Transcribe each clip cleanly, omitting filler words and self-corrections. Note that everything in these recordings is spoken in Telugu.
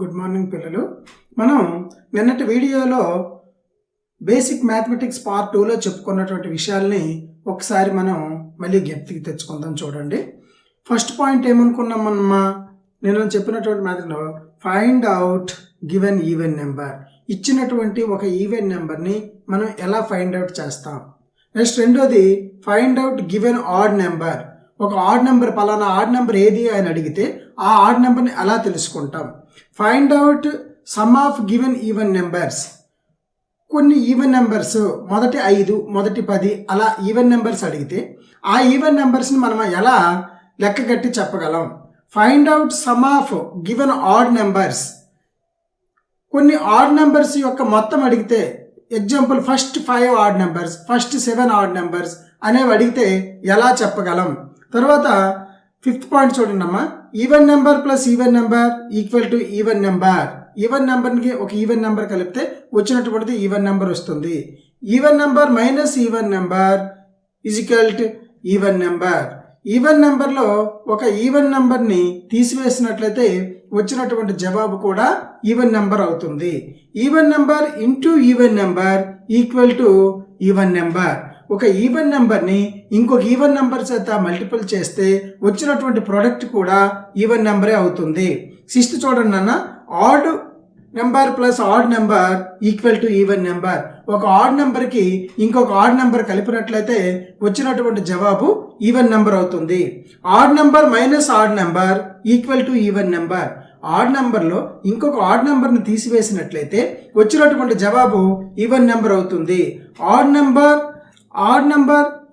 గుడ్ మార్నింగ్ పిల్లలు. మనం నిన్నటి వీడియోలో బేసిక్ మ్యాథమెటిక్స్ పార్ట్ 2లో చెప్పుకున్నటువంటి విషయాల్ని ఒకసారి మనం మళ్ళీ జ్ఞప్తికి తెచ్చుకుందాం. చూడండి, ఫస్ట్ పాయింట్ ఏమనుకున్నాం మనమా? నేను చెప్పినటువంటి మ్యాథ్లో find out given even number, ఇచ్చినటువంటి ఒక ఈవెన్ నెంబర్ని మనం ఎలా ఫైండ్ అవుట్ చేస్తాం. నెక్స్ట్ రెండోది find out given odd number, ఒక ఆడ్ నెంబర్ పలానా ఆడ్ నెంబర్ ఏది అని అడిగితే ఆ ఆడ్ నెంబర్ని ఎలా తెలుసుకుంటాం. Find out sum of given even numbers, కొన్ని ఈవెన్ నెంబర్స్ మొదటి 5 మొదటి 10 అలా ఈవెన్ నెంబర్స్ అడిగితే ఆ ఈవెన్ నెంబర్స్ని మనం ఎలా లెక్క కట్టి చెప్పగలం. Find out sum of given odd numbers, కొన్ని ఆడ్ నెంబర్స్ యొక్క మొత్తం అడిగితే example first 5 odd numbers, first 7 odd numbers అనేవి అడిగితే ఎలా చెప్పగలం. తర్వాత 5th పాయింట్ చూడండి అమ్మా, even number plus even number equal to even number. Even నెంబర్కి ఒక ఈవెన్ నెంబర్ కలిపితే వచ్చినటువంటిది ఈవెన్ నెంబర్ వస్తుంది. Even number minus even number is equal to even number. Even నెంబర్లో ఒక ఈవెన్ నెంబర్ని తీసివేసినట్లయితే వచ్చినటువంటి జవాబు కూడా ఈవెన్ నెంబర్ అవుతుంది. Even number into even number equal to even number. ఒక ఈవెన్ నెంబర్ని ఇంకొక ఈవెన్ నెంబర్ చేత మల్టిపుల్ చేస్తే వచ్చినటువంటి ప్రోడక్ట్ కూడా ఈవెన్ నెంబరే అవుతుంది. 6th చూడండి అన్న, odd number plus odd number equal to even number. ఒక ఆడ్ నెంబర్కి ఇంకొక ఆడ్ నెంబర్ కలిపినట్లయితే వచ్చినటువంటి జవాబు ఈవెన్ నెంబర్ అవుతుంది. Odd number minus odd number equal to even number. Odd నెంబర్లో ఇంకొక ఆడ్ నెంబర్ని తీసివేసినట్లయితే వచ్చినటువంటి జవాబు ఈవెన్ నెంబర్ అవుతుంది. Odd number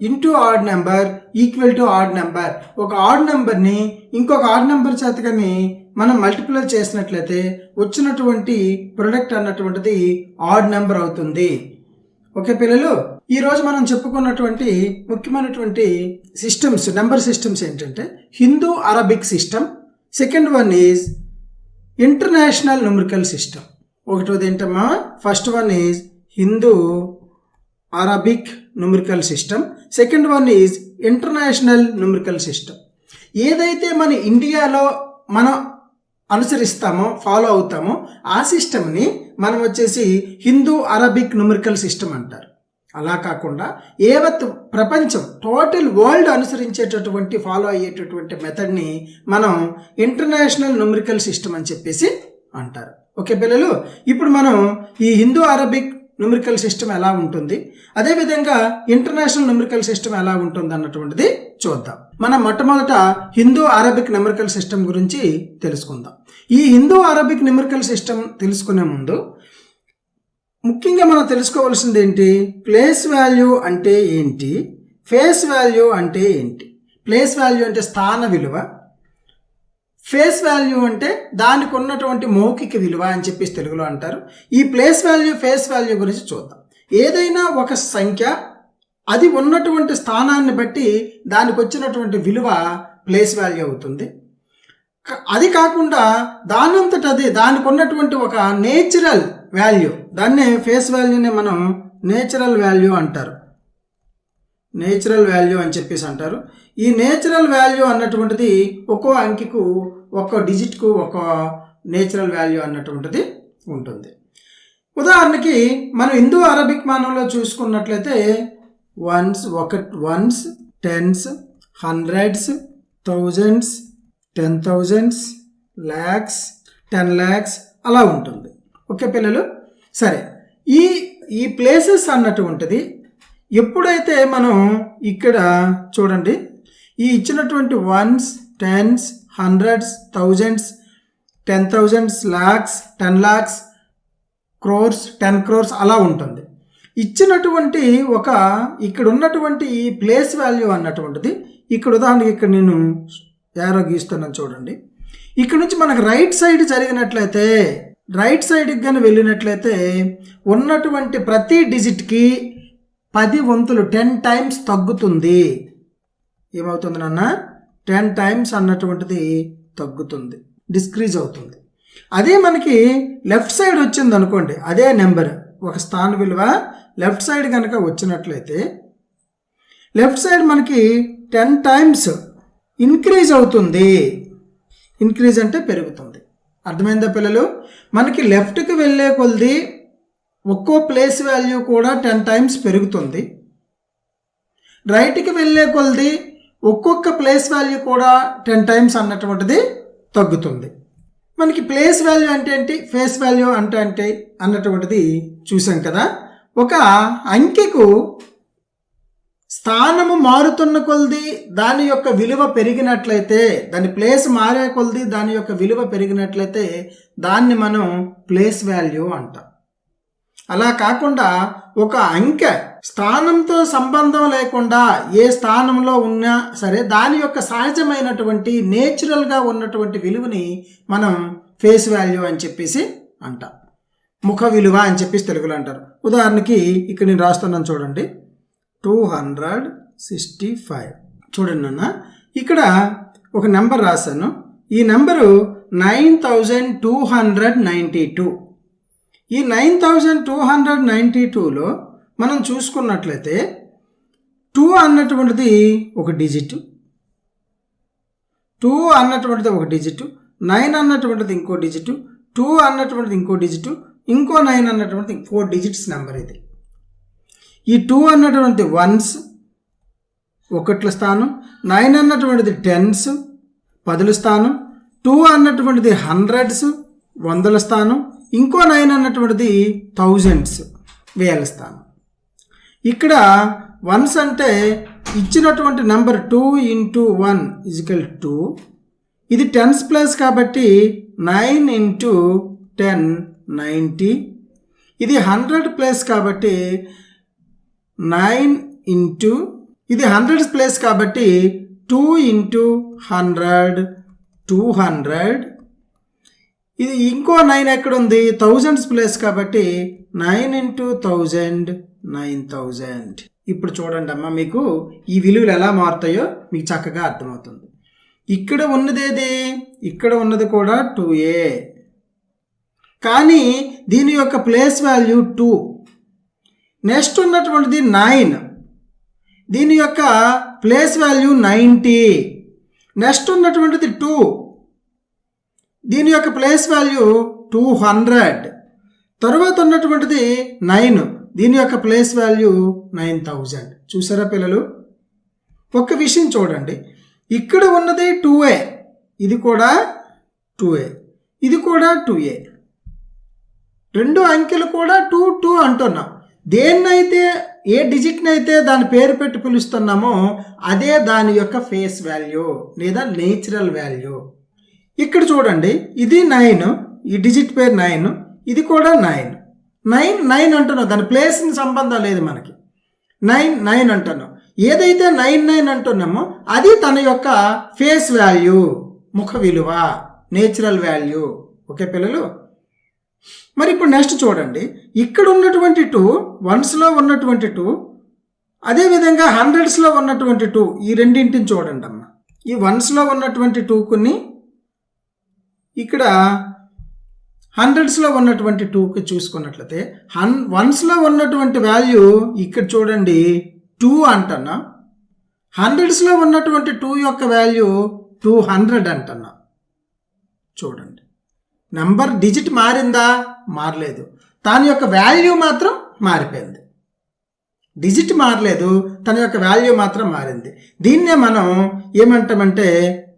into odd number equal to odd number. ఒక ఆడ్ నెంబర్ని ఇంకొక ఆడ్ నెంబర్ చేతకని మనం మల్టిప్లై చేసినట్లయితే వచ్చినటువంటి ప్రొడక్ట్ అన్నటువంటిది ఆడ్ నెంబర్ అవుతుంది. ఓకే పిల్లలు, ఈరోజు మనం చెప్పుకున్నటువంటి ముఖ్యమైనటువంటి సిస్టమ్స్, నెంబర్ సిస్టమ్స్ ఏంటంటే Hindu Arabic system, second one is international numerical system. ఒకటోది ఏంటమ్మా, first one is Hindu Arabic numerical system, second one is international numerical system. ఏదైతే మన ఇండియాలో మనం అనుసరిస్తామో ఫాలో అవుతామో ఆ సిస్టమ్ని మనం వచ్చేసి హిందూ అరబిక్ న్యూమరికల్ సిస్టమ్ అంటారు. అలా కాకుండా యావత్ ప్రపంచం టోటల్ వరల్డ్ అనుసరించేటటువంటి ఫాలో అయ్యేటటువంటి మెథడ్ని మనం ఇంటర్నేషనల్ న్యూమరికల్ సిస్టమ్ అని చెప్పేసి అంటారు. ఓకే పిల్లలు, ఇప్పుడు మనం ఈ హిందూ అరబిక్ న్యూమరికల్ సిస్టమ్ ఎలా ఉంటుంది, అదేవిధంగా ఇంటర్నేషనల్ న్యూమరికల్ సిస్టమ్ ఎలా ఉంటుంది అన్నటువంటిది చూద్దాం. మనం మొట్టమొదట హిందూ అరబిక్ న్యూమరికల్ సిస్టమ్ గురించి తెలుసుకుందాం. ఈ హిందూ అరబిక్ న్యూమరికల్ సిస్టమ్ తెలుసుకునే ముందు ముఖ్యంగా మనం తెలుసుకోవాల్సింది ఏంటి, ప్లేస్ వాల్యూ అంటే ఏంటి, ఫేస్ వాల్యూ అంటే ఏంటి. ప్లేస్ వాల్యూ అంటే స్థాన విలువ, ఫేస్ వాల్యూ అంటే దానికి ఉన్నటువంటి మౌఖిక విలువ అని చెప్పేసి తెలుగులో అంటారు. ఈ ప్లేస్ వాల్యూ ఫేస్ వాల్యూ గురించి చూద్దాం. ఏదైనా ఒక సంఖ్య అది ఉన్నటువంటి స్థానాన్ని బట్టి దానికి వచ్చినటువంటి విలువ ప్లేస్ వాల్యూ అవుతుంది. అది కాకుండా దానంతటది దానికి ఉన్నటువంటి ఒక నేచురల్ వాల్యూ, దాన్నే ఫేస్ వాల్యూని మనం నేచురల్ వాల్యూ అంటారు. నేచురల్ వాల్యూ అని చెప్పేసి అంటారు. ఈ నేచురల్ వాల్యూ అన్నటువంటిది ఒక్కో అంకెకు ఒక్కో డిజిట్కు ఒక నేచురల్ వాల్యూ అన్నటువంటిది ఉంటుంది. ఉదాహరణకి మనం హిందూ అరబిక్ మానంలో చూసుకున్నట్లయితే ones, tens, hundreds, thousands, 10,000s, lakhs, 10 lakhs అలా ఉంటుంది. ఓకే పిల్లలు, సరే ఈ ప్లేసెస్ అన్నటువంటిది ఎప్పుడైతే మనం ఇక్కడ చూడండి ఈ ఇచ్చినటువంటి ones, tens, hundreds, thousands, 10,000s, lakhs, 10 lakhs, crores, 10 crores అలా ఉంటుంది. ఇచ్చినటువంటి ఒక ఇక్కడ ఉన్నటువంటి ఈ ప్లేస్ వాల్యూ అన్నటువంటిది ఇక్కడ ఉదాహరణకి ఇక్కడ నేను యారో గీస్తున్నాను చూడండి. ఇక్కడ నుంచి మనకు రైట్ సైడ్ జరిగినట్లయితే, రైట్ సైడ్కి కానీ వెళ్ళినట్లయితే ఉన్నటువంటి ప్రతి డిజిట్కి 10 వంతులు 10 times తగ్గుతుంది. ఏమవుతుంది నాన్న, 10 times అన్నటువంటిది తగ్గుతుంది, డిస్క్రీజ్ అవుతుంది. అదే మనకి లెఫ్ట్ సైడ్ వచ్చింది అనుకోండి, అదే నెంబర్ ఒక స్థాన విలువ లెఫ్ట్ సైడ్ కనుక వచ్చినట్లయితే లెఫ్ట్ సైడ్ మనకి 10 times ఇంక్రీజ్ అవుతుంది. ఇంక్రీజ్ అంటే పెరుగుతుంది. అర్థమైందా పిల్లలు? మనకి లెఫ్ట్కి వెళ్ళే కొలది ఒక్కో ప్లేస్ వాల్యూ కూడా 10 టైమ్స్ పెరుగుతుంది. రైట్కి వెళ్ళే కొలది ఒక్కొక్క ప్లేస్ వాల్యూ కూడా 10 టైమ్స్ అన్నటువంటిది తగ్గుతుంది. మనకి ప్లేస్ వాల్యూ అంటే ఏంటి, ఫేస్ వాల్యూ అంటే అన్నటువంటిది చూసాం కదా. ఒక అంకెకు స్థానము మారుతున్న కొలది దాని యొక్క విలువ పెరిగినట్లయితే, దాని ప్లేస్ మారే కొలది దాని యొక్క విలువ పెరిగినట్లయితే దాన్ని మనం ప్లేస్ వాల్యూ అంటాం. అలా కాకుండా ఒక అంకె స్థానంతో సంబంధం లేకుండా ఏ స్థానంలో ఉన్నా సరే దాని యొక్క సహజమైనటువంటి నేచురల్గా ఉన్నటువంటి విలువని మనం ఫేస్ వాల్యూ అని చెప్పేసి అంటాం. ముఖ విలువ అని చెప్పేసి తెలుగులో అంటారు. ఉదాహరణకి ఇక్కడ నేను రాస్తున్నాను చూడండి, 265. చూడండి నాన్న, ఇక్కడ ఒక నెంబర్ రాశాను. ఈ నెంబరు 9292. ఈ 9292లో మనం చూసుకున్నట్లయితే 2 అన్నటువంటిది ఒక డిజిట్, 2 అన్నటువంటిది ఒక డిజిట్, 9 అన్నటువంటిది ఇంకో డిజిట్, 2 అన్నటువంటిది ఇంకో డిజిట్, ఇంకో 9 అన్నటువంటిది 4 డిజిట్స్ నెంబర్ ఇది. ఈ 2 అన్నటువంటిది వన్స్, ఒకట్ల స్థానం, 9 అన్నటువంటిది టెన్స్, పదుల స్థానం, 2 అన్నటువంటిది హండ్రెడ్స్, వందల స్థానం, ఇంకో 9 అన్నటువంటిది థౌజండ్స్, వేల స్థానం. ఇక్కడ వన్స్ అంటే ఇచ్చినటువంటి నెంబర్ 2 × 1 = 2. ఇది టెన్స్ ప్లేస్ కాబట్టి 9 × 10 90. ఇది 100 ప్లేస్ కాబట్టి 9 ఇది 100 ప్లేస్ కాబట్టి 2 × 100 200. ఇది ఇంకో 9 ఎక్కడ ఉంది, థౌజండ్స్ ప్లేస్ కాబట్టి 9 × 1000 9000. ఇప్పుడు చూడండి అమ్మ, మీకు ఈ విలువలు ఎలా మారుతాయో మీకు చక్కగా అర్థమవుతుంది. ఇక్కడ ఉన్నది ఏది, ఇక్కడ ఉన్నది కూడా 2a, కానీ దీని యొక్క ప్లేస్ వాల్యూ 2. నెక్స్ట్ ఉన్నటువంటిది 9, దీని యొక్క ప్లేస్ వాల్యూ 90. నెక్స్ట్ ఉన్నటువంటిది 2, దీని యొక్క ప్లేస్ వాల్యూ 200. తరువాత ఉన్నటువంటిది 9, దీని యొక్క ప్లేస్ వాల్యూ 9000. చూసారా పిల్లలు? ఒక్క విషయం చూడండి, ఇక్కడ ఉన్నది 2a, ఇది కూడా 2a, ఇది కూడా 2a. రెండు అంకెలు కూడా 2 2 అంటున్నాం. దేన్నైతే, ఏ డిజిట్నైతే దాని పేరు పెట్టి పిలుస్తున్నామో అదే దాని యొక్క ఫేస్ వాల్యూ లేదా నేచురల్ వాల్యూ. ఇక్కడ చూడండి, ఇది 9, ఈ డిజిట్ పేరు 9, ఇది కూడా 9 9 అంటున్నాం, దాని ప్లేస్ని సంబంధం లేదు మనకి. 9 అంటున్నాం. ఏదైతే 9 అంటున్నామో అది తన యొక్క ఫేస్ వాల్యూ, ముఖ విలువ, నేచురల్ వాల్యూ. ఓకే పిల్లలు? మరి ఇప్పుడు నెక్స్ట్ చూడండి, ఇక్కడ ఉన్నటువంటి 2 వన్స్లో ఉన్నటువంటి 2, అదేవిధంగా హండ్రెడ్స్లో ఉన్నటువంటి 2, ఈ రెండింటిని చూడండి అమ్మ. ఈ వన్స్లో ఉన్నటువంటి 2ని ఇక్కడ హండ్రెడ్స్లో ఉన్నటువంటి 2కి చూసుకున్నట్లయితే వన్స్లో ఉన్నటువంటి వాల్యూ ఇక్కడ చూడండి 2 అంటున్నా, హండ్రెడ్స్లో ఉన్నటువంటి 2 యొక్క వాల్యూ 200 అంటున్నా. చూడండి, నెంబర్ డిజిట్ మారిందా? మారలేదు. దాని యొక్క వాల్యూ మాత్రం మారిపోయింది. డిజిట్ మారలేదు, తన యొక్క వాల్యూ మాత్రం మారింది. దీన్నే మనం ఏమంటామంటే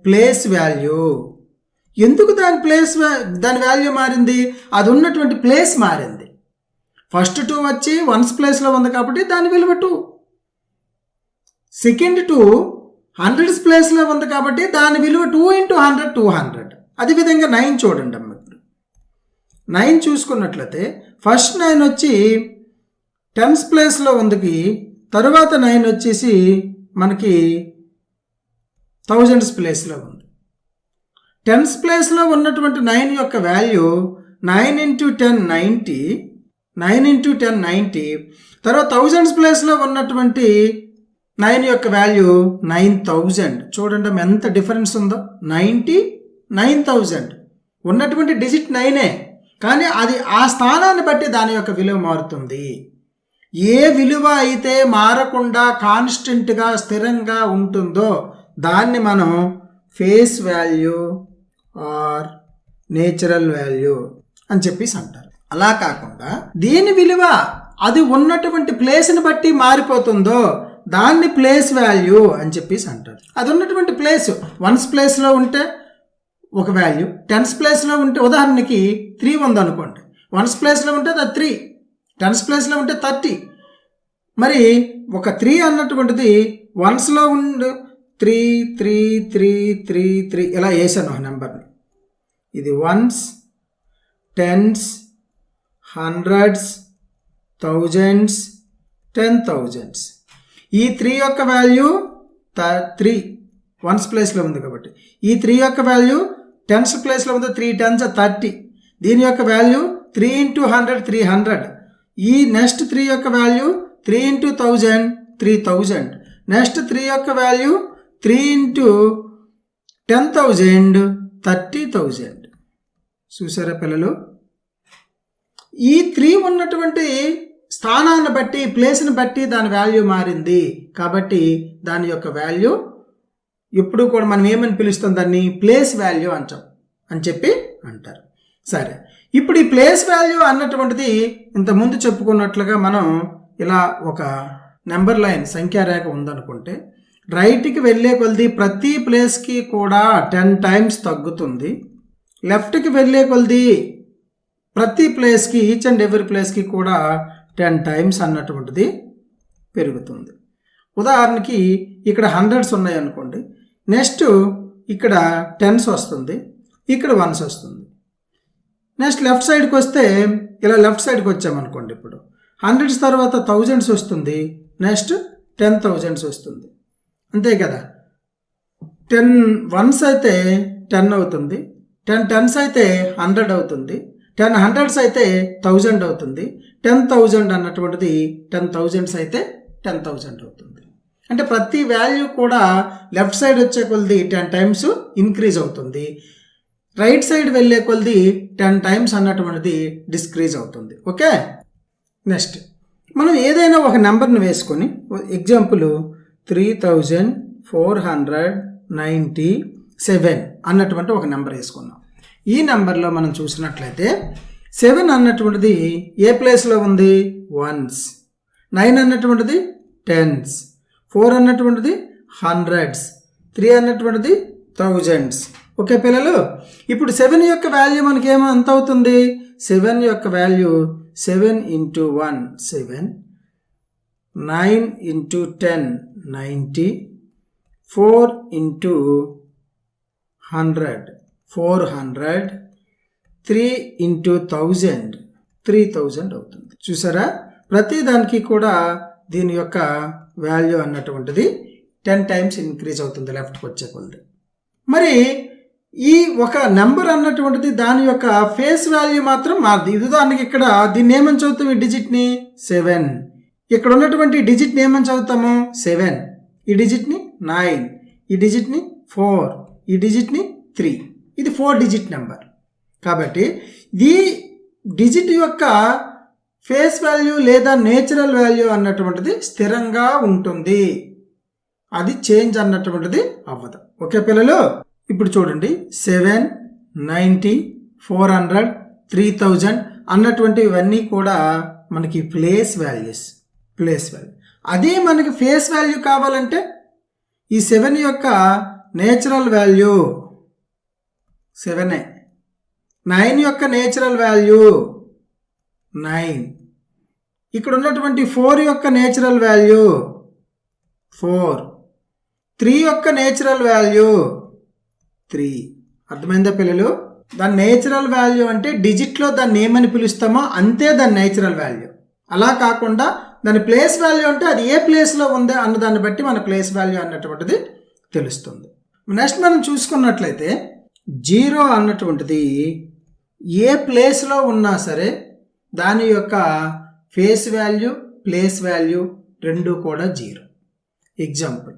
ప్లేస్ వాల్యూ. ఎందుకు దాని వాల్యూ మారింది? అది ఉన్నటువంటి ప్లేస్ మారింది. ఫస్ట్ 2 వచ్చి వన్స్ ప్లేస్లో ఉంది కాబట్టి దాని విలువ 2. సెకండ్ 2 హండ్రెడ్స్ ప్లేస్లో ఉంది కాబట్టి దాని విలువ 2 × 100 200. అదేవిధంగా 9 చూడండి అమ్మ. 9 చూసుకున్నట్లయితే ఫస్ట్ 9 వచ్చి టెన్స్ ప్లేస్లో ఉంది, తరువాత 9 వచ్చేసి మనకి థౌజండ్స్ ప్లేస్లో ఉంది. టెన్స్ ప్లేస్లో ఉన్నటువంటి 9 యొక్క వాల్యూ 9 × 10 90, 9 × 10 90. తర్వాత థౌజండ్స్ ప్లేస్లో ఉన్నటువంటి 9 యొక్క వాల్యూ 9000. చూడండి ఎంత డిఫరెన్స్ ఉందో. 90 9000 ఉన్నటువంటి డిజిట్ 9ఏ, కానీ అది ఆ స్థానాన్ని బట్టి దాని యొక్క విలువ మారుతుంది. ఏ విలువ అయితే మారకుండా కాన్స్టెంట్గా స్థిరంగా ఉంటుందో దాన్ని మనం face value or natural value అని చెప్పేసి అంటారు. అలా కాకుండా దీని విలువ అది ఉన్నటువంటి ప్లేస్ని బట్టి మారిపోతుందో దాన్ని ప్లేస్ వాల్యూ అని చెప్పేసి అంటారు. అది ఉన్నటువంటి ప్లేస్ వన్స్ ప్లేస్లో ఉంటే ఒక వాల్యూ, టెన్స్ ప్లేస్లో ఉంటే ఉదాహరణకి 3 ఉందనుకోండి, వన్స్ ప్లేస్లో ఉంటే అది 3, టెన్స్ ప్లేస్లో ఉంటే 30. మరి ఒక 3 అన్నటువంటిది వన్స్లో ఉండి 3 3 3 3 3 ఇలా వేసాను ఒక నెంబర్ని. ఇది once, tens, hundreds, thousands, 10,000s. ఈ 3 యొక్క వాల్యూ 3 వన్స్ ప్లేస్లో ఉంది కాబట్టి, ఈ 3 యొక్క వాల్యూ టెన్స్ ప్లేస్లో ఉంది, 3 10s 30. దీని యొక్క వాల్యూ 3 × 100 300. ఈ నెక్స్ట్ 3 యొక్క వాల్యూ 3 × 1000 3000. నెక్స్ట్ 3 యొక్క వాల్యూ 3 × 10,000 30,000. చూసారా పిల్లలు? ఈ 3 ఉన్నటువంటి స్థానాన్ని బట్టి, ప్లేస్ని బట్టి దాని వాల్యూ మారింది కాబట్టి దాని యొక్క వాల్యూ ఎప్పుడు కూడా మనం ఏమని పిలుస్తాం, దాన్ని ప్లేస్ వాల్యూ అని చెప్పి అంటారు. సరే, ఇప్పుడు ఈ ప్లేస్ వాల్యూ అన్నటువంటిది ఇంతకుముందు చెప్పుకున్నట్లుగా మనం ఇలా ఒక నెంబర్ లైన్ సంఖ్యారేఖ ఉందనుకుంటే రైట్కి వెళ్ళే కొలది ప్రతి ప్లేస్కి కూడా 10 times తగ్గుతుంది. లెఫ్ట్కి వెళ్ళే కొలది ప్రతి ప్లేస్కి, ఈచ్ అండ్ ఎవ్రీ ప్లేస్కి కూడా 10 times అన్నటువంటిది పెరుగుతుంది. ఉదాహరణకి ఇక్కడ 100s ఉన్నాయి అనుకోండి, నెక్స్ట్ ఇక్కడ 10s వస్తుంది, ఇక్కడ 1s వస్తుంది. నెక్స్ట్ లెఫ్ట్ సైడ్కి వస్తే ఇలా లెఫ్ట్ సైడ్కి వచ్చామనుకోండి, ఇప్పుడు 100s తర్వాత 1000s వస్తుంది, నెక్స్ట్ 10,000s వస్తుంది. అంతే కదా. 10 1s అయితే 10 అవుతుంది, 10 10s అయితే 100 అవుతుంది, 10 100s అయితే 1000 అవుతుంది, 10,000 అన్నటువంటిది 10,000s అయితే 10,000 అవుతుంది. అంటే ప్రతి వాల్యూ కూడా లెఫ్ట్ సైడ్ వచ్చే కొలది 10 times ఇంక్రీజ్ అవుతుంది, రైట్ సైడ్ వెళ్ళే కొలది 10 times అన్నటువంటిది డిస్క్రీజ్ అవుతుంది. ఓకే. నెక్స్ట్ మనం ఏదైనా ఒక నెంబర్ని వేసుకొని, ఎగ్జాంపుల్ 3497 అన్నటువంటి ఒక నెంబర్ వేసుకున్నాం. ఈ నెంబర్లో మనం చూసినట్లయితే 7 అన్నటువంటిది ఏ ప్లేస్లో ఉంది, వన్స్, 9 అన్నటువంటిది 10s, 4 అన్నటువంటిది 100s, 3 అన్నటువంటిది 1000s. ఓకే పిల్లలు, ఇప్పుడు 7 యొక్క వాల్యూ మనకి ఎంత అవుతుంది, 7 యొక్క వాల్యూ 7 × 1 7, 9 × 10 90, 4 × 100 400, 3 × 1000 3000 అవుతుంది. చూసారా, ప్రతి దానికి కూడా దీని యొక్క వాల్యూ అన్నటువంటిది 10 times ఇంక్రీజ్ అవుతుంది లెఫ్ట్కి వచ్చే కొలది. మరి ఈ ఒక నెంబర్ అన్నటువంటిది దాని యొక్క ఫేస్ వాల్యూ మాత్రం మారుతుంది. ఉదాహరణకి ఇక్కడ దీన్ని ఏమని చదువుతాం, ఈ డిజిట్ని 7, ఇక్కడ ఉన్నటువంటి డిజిట్ని ఏమని చదువుతాము 7, ఈ డిజిట్ని 9, ఈ డిజిట్ని 4, ఈ డిజిట్ని 3. ఇది 4 digit నెంబర్ కాబట్టి ఈ డిజిట్ యొక్క ఫేస్ వాల్యూ లేదా నేచురల్ వాల్యూ అన్నటువంటిది స్థిరంగా ఉంటుంది, అది చేంజ్ అన్నటువంటిది అవ్వదు. ఓకే పిల్లలు, ఇప్పుడు చూడండి 7, 90, 400, 3000 అన్నటువంటి ఇవన్నీ కూడా మనకి ప్లేస్ వాల్యూ. అదే మనకి ఫేస్ వాల్యూ కావాలంటే ఈ 7 యొక్క నేచురల్ వాల్యూ 7, 9 యొక్క నేచురల్ వాల్యూ 9, ఇక్కడ ఉన్నటువంటి 4 యొక్క నేచురల్ వాల్యూ 4, 3 యొక్క నేచురల్ వాల్యూ 3. అర్థమైందా పిల్లలు? దాని నేచురల్ వాల్యూ అంటే డిజిట్లో దాన్ని ఏమని పిలుస్తామో అంతే దాని నేచురల్ వాల్యూ. అలా కాకుండా దాని ప్లేస్ వాల్యూ అంటే అది ఏ ప్లేస్లో ఉందో అన్న దాన్ని బట్టి మన ప్లేస్ వాల్యూ అన్నటువంటిది తెలుస్తుంది. నెక్స్ట్ మనం చూసుకున్నట్లయితే 0 అన్నటువంటిది ఏ ప్లేస్లో ఉన్నా సరే దాని యొక్క ఫేస్ వాల్యూ, ప్లేస్ వాల్యూ రెండు కూడా 0. ఎగ్జాంపుల్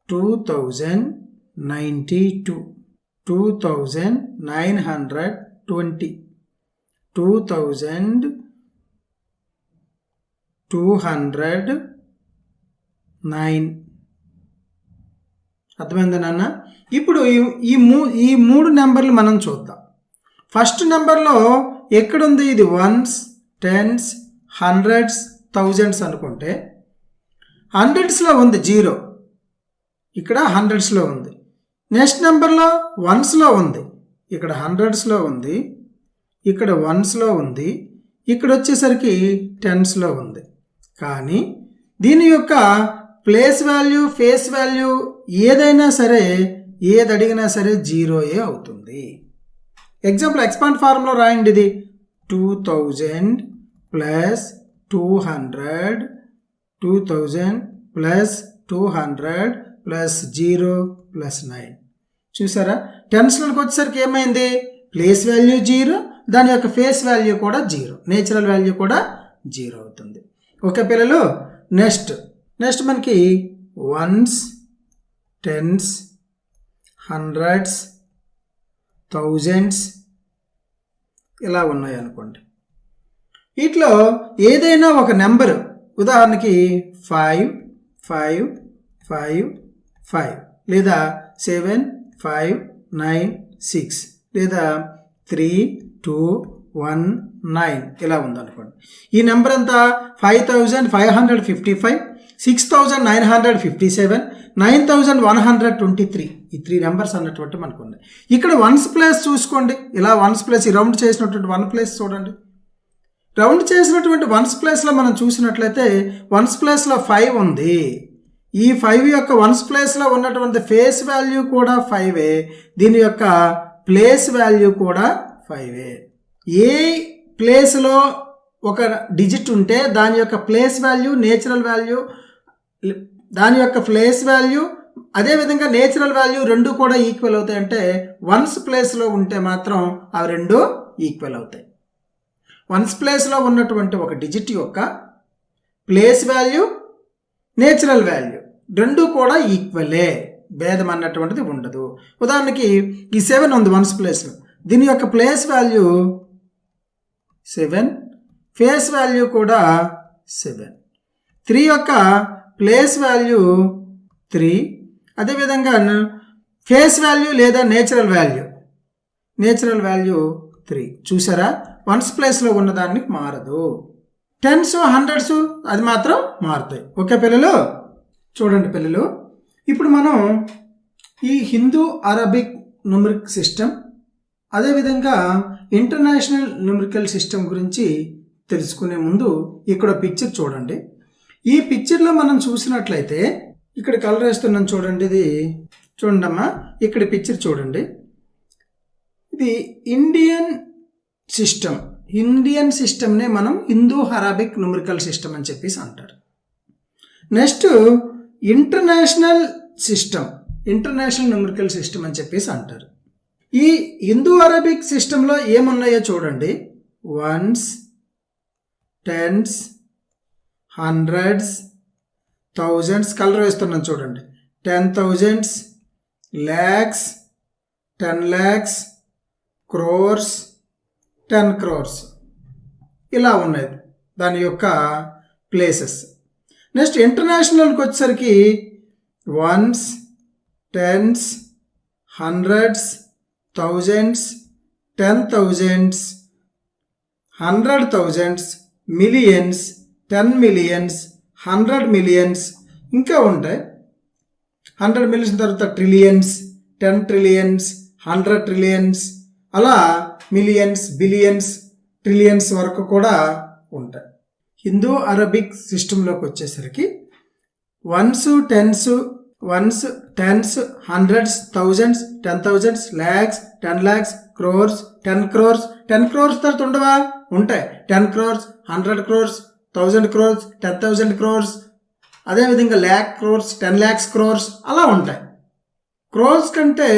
2092, 2920, 2209. అర్థమైందా నాన్న? ఇప్పుడు ఈ 3 నెంబర్లు మనం చూద్దాం. ఫస్ట్ నెంబర్లో ఎక్కడుంది ఇది వన్స్, టెన్స్, హండ్రెడ్స్, థౌజండ్స్ అనుకుంటే హండ్రెడ్స్లో ఉంది 0, ఇక్కడ హండ్రెడ్స్లో ఉంది. నెక్స్ట్ నెంబర్లో వన్స్లో ఉంది, ఇక్కడ హండ్రెడ్స్లో ఉంది, ఇక్కడ వన్స్లో ఉంది, ఇక్కడ వచ్చేసరికి టెన్స్లో ఉంది. కానీ దీని యొక్క ప్లేస్ వాల్యూ, ఫేస్ వాల్యూ ఏదైనా సరే, ఏది అడిగినా సరే 0 అవుతుంది. ఎగ్జాంపుల్ ఎక్స్పాండ్ ఫార్ములా రాయండి. ఇది 2000 ప్లస్ 200, 2000 ప్లస్ 200 ప్లస్ 0 ప్లస్ 9. చూసారా, టెన్స్లోకి వచ్చేసరికి ఏమైంది? ప్లేస్ వాల్యూ 0, దాని యొక్క ఫేస్ వాల్యూ కూడా 0, నేచురల్ వాల్యూ కూడా 0 అవుతుంది. ఓకే పిల్లలు, నెక్స్ట్ మనకి వన్స్, టెన్స్, హండ్రెడ్స్, థౌజండ్స్ ఇలా ఉన్నాయి అనుకోండి. వీటిలో ఏదైనా ఒక నెంబరు, ఉదాహరణకి 5, 5, 5, 5 లేదా 7, 5, 9, 6 లేదా 3, 2, 1, 9 ఇలా ఉందనుకోండి. ఈ నెంబర్ అంతా 5555, 6957, 9123 ఈ 3 నెంబర్స్ అన్నటువంటి మనకు ఉన్నాయి. ఇక్కడ వన్స్ ప్లేస్ చూసుకోండి. ఇలా వన్స్ ప్లేస్, ఈ రౌండ్ చేసినటువంటి 1 ప్లేస్ చూడండి. రౌండ్ చేసినటువంటి వన్స్ ప్లేస్లో మనం చూసినట్లయితే వన్స్ ప్లేస్లో 5 ఉంది. ఈ 5 యొక్క వన్స్ ప్లేస్లో ఉన్నటువంటి ఫేస్ వాల్యూ కూడా 5. దీని యొక్క ప్లేస్ వాల్యూ కూడా 5. ఏ ప్లేస్లో ఒక డిజిట్ ఉంటే దాని యొక్క ప్లేస్ వాల్యూ, నేచురల్ వాల్యూ, దాని యొక్క ప్లేస్ వాల్యూ అదేవిధంగా నేచురల్ వాల్యూ రెండు కూడా ఈక్వల్ అవుతాయి. అంటే వన్స్ ప్లేస్లో ఉంటే మాత్రం అవి రెండు ఈక్వల్ అవుతాయి. వన్స్ ప్లేస్లో ఉన్నటువంటి ఒక డిజిట్ యొక్క ప్లేస్ వాల్యూ, నేచురల్ వాల్యూ రెండు కూడా ఈక్వలే, భేదం అన్నటువంటిది ఉండదు. ఉదాహరణకి ఈ 7 ఉంది వన్స్ ప్లేస్లో, దీని యొక్క ప్లేస్ వాల్యూ 7, ఫేస్ వాల్యూ కూడా 7. 3 యొక్క ప్లేస్ వాల్యూ 3, అదేవిధంగా ఫేస్ వాల్యూ లేదా నేచురల్ వాల్యూ 3. చూసారా, వన్స్ ప్లేస్లో ఉన్నదాన్ని మారదు. టెన్స్, హండ్రెడ్స్ అది మాత్రం మారుతాయి. ఓకే పిల్లలు, చూడండి పిల్లలు, ఇప్పుడు మనం ఈ హిందూ అరబిక్ న్యూమరిక్ సిస్టమ్ అదేవిధంగా ఇంటర్నేషనల్ న్యూమరికల్ సిస్టమ్ గురించి తెలుసుకునే ముందు ఇక్కడ పిక్చర్ చూడండి. ఈ పిక్చర్లో మనం చూసినట్లయితే ఇక్కడ కలర్ వేస్తున్నాను చూడండి. ఇది చూడండి అమ్మా, ఇక్కడ పిక్చర్ చూడండి. ఇది ఇండియన్ సిస్టమ్నే మనం హిందూ అరబిక్ న్యూమరికల్ సిస్టమ్ అని చెప్పేసి అంటారు. నెక్స్ట్ ఇంటర్నేషనల్ న్యూమరికల్ సిస్టమ్ అని చెప్పేసి అంటారు. ఈ హిందూ అరబిక్ సిస్టంలో ఏమున్నాయో చూడండి. Ones, tens, hundreds, thousands, colour వేస్తున్నాను చూడండి. 10,000, lakhs, 10 lakhs, crores, 10 crores ఇలా ఉన్నాయి దాని యొక్క ప్లేసెస్. నెక్స్ట్ ఇంటర్నేషనల్కి వచ్చేసరికి ones, tens, hundreds, thousands, 10,000s, 100,000s, millions, 10 millions, 100 millions ఇంకా ఉంటాయి. 100 millions తర్వాత ట్రిలియన్స్, 10 trillions, 100 trillions అలా మిలియన్స్, బిలియన్స్, ట్రిలియన్స్ వరకు కూడా ఉంటాయి. హిందూ అరబిక్ సిస్టంలోకి వచ్చేసరికి ones, tens, hundreds, thousands, 10,000s, lakhs, 10 lakhs, crores, 10 crores, 10 crores తర్వాత ఉండవా? ఉంటాయి. 10 crores, 100 crores, 1000 crores, 10,000 crores, అదేవిధంగా lakh crores, 10 lakhs crores అలా ఉంటాయి. క్రోర్స్ కంటే,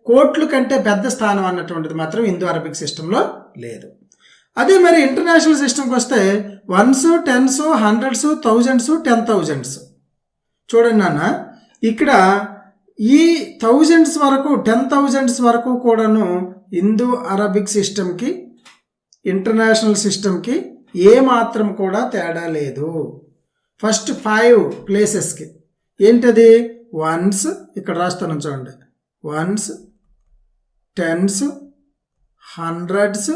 కోట్ల కంటే పెద్ద స్థానం అన్నటువంటిది మాత్రం హిందూ అరబిక్ సిస్టంలో లేదు. అదే మరి ఇంటర్నేషనల్ సిస్టమ్కి వస్తే once, tens, hundreds, thousands, 10,000s. చూడండి నాన్న, ఇక్కడ ఈ 1000s వరకు, 10,000s వరకు కూడాను హిందూ అరబిక్ సిస్టమ్కి, ఇంటర్నేషనల్ సిస్టమ్కి ఏ మాత్రం కూడా తేడా లేదు. ఫస్ట్ 5 ప్లేసెస్కి ఏంటది? వన్స్, ఇక్కడ రాస్తున్నాం చూడండి. Ones, tens, hundreds,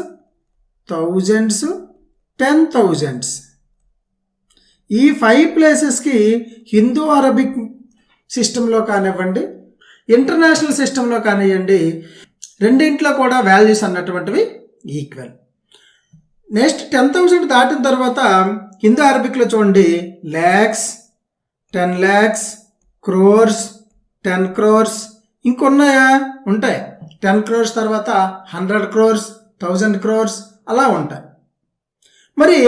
thousands, 10,000s. ఈ 5 ప్లేసెస్కి హిందూ అరబిక్ సిస్టంలో కానివ్వండి, ఇంటర్నేషనల్ సిస్టంలో కానివ్వండి, రెండింట్లో కూడా వాల్యూస్ అన్నటువంటివి ఈక్వల్. నెక్స్ట్ 10,000 దాటిన తర్వాత హిందూ అరబిక్లో చూడండి, ల్యాక్స్, 10 lakhs, క్రోర్స్, 10 crores, ఇంకొన్నాయా? ఉంటాయి. 10 crores తర్వాత 100 crores, 1000 crores అలా ఉంటాయి. మరి